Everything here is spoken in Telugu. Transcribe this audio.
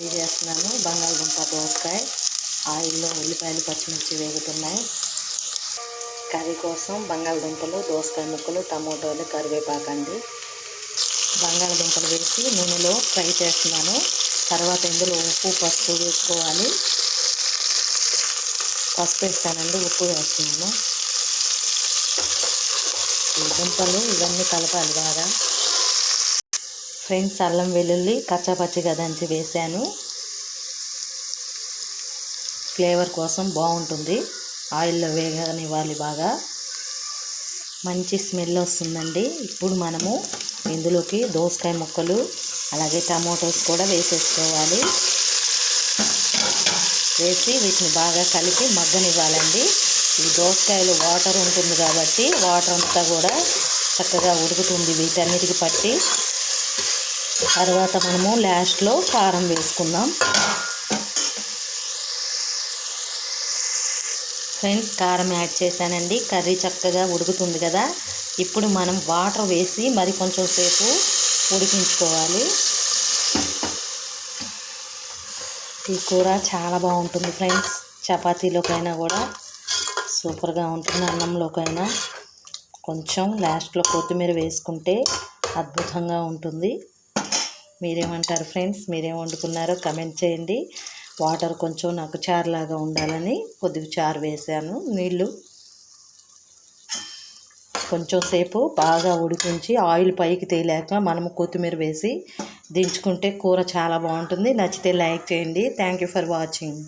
ఇది చేస్తున్నాను బంగాళదుంప దోసకాయ. ఆయిల్లో ఉల్లిపాయలు పచ్చిమిర్చి వేగుతున్నాయి. కర్రీ కోసం బంగాళదుంపలు, దోసకాయ ముక్కలు, టమోటాలు, కరివేపాకండి. బంగాళదుంపలు వేసి నూనెలో ఫ్రై చేస్తున్నాను. తర్వాత ఇందులో ఉప్పు పసుపు వేసుకోవాలి. పసుపు వేస్తానండి, ఉప్పు వేస్తున్నాను. ఈ దుంపలు ఇవన్నీ కలపాలి బాగా. ఫ్రెండ్స్, అల్లం వెల్లుల్లి కచ్చాపచ్చిగా దంచి వేసాను. ఫ్లేవర్ కోసం బాగుంటుంది. ఆయిల్లో వేగనివ్వాలి బాగా. మంచి స్మెల్ వస్తుందండి. ఇప్పుడు మనము ఇందులోకి దోసకాయ ముక్కలు అలాగే టమోటోస్ కూడా వేసేసుకోవాలి. వేసి వీటిని బాగా కలిపి మగ్గనివ్వాలండి. ఈ దోసకాయలో వాటర్ ఉంటుంది కాబట్టి వాటర్ అంతా కూడా చక్కగా ఉడుకుతుంది వీటన్నిటికి పట్టి. తర్వాత మనము లాస్ట్లో కారం వేసుకుందాం. ఫ్రెండ్స్, కారం యాడ్ చేశానండి. కర్రీ చక్కగా ఉడుకుతుంది కదా. ఇప్పుడు మనం వాటర్ వేసి మరి కొంచెం సేపు ఉడికించుకోవాలి. ఈ కూర చాలా బాగుంటుంది ఫ్రెండ్స్. చపాతీలోకైనా కూడా సూపర్గా ఉంటుంది. అన్నంలోకైనా కొంచెం లాస్ట్లో కొత్తిమీర వేసుకుంటే అద్భుతంగా ఉంటుంది. మీరేమంటారు ఫ్రెండ్స్? మీరేం వండుకున్నారో కమెంట్ చేయండి. వాటర్ కొంచెం నాకు చారులాగా ఉండాలని కొద్దిగా చారు వేసాను. నీళ్ళు కొంచెం సేపు బాగా ఉడికించి ఆయిల్ పైకి తేలాక మనము కొత్తిమీర వేసి దించుకుంటే కూర చాలా బాగుంటుంది. నచ్చితే లైక్ చేయండి. Thank you for watching.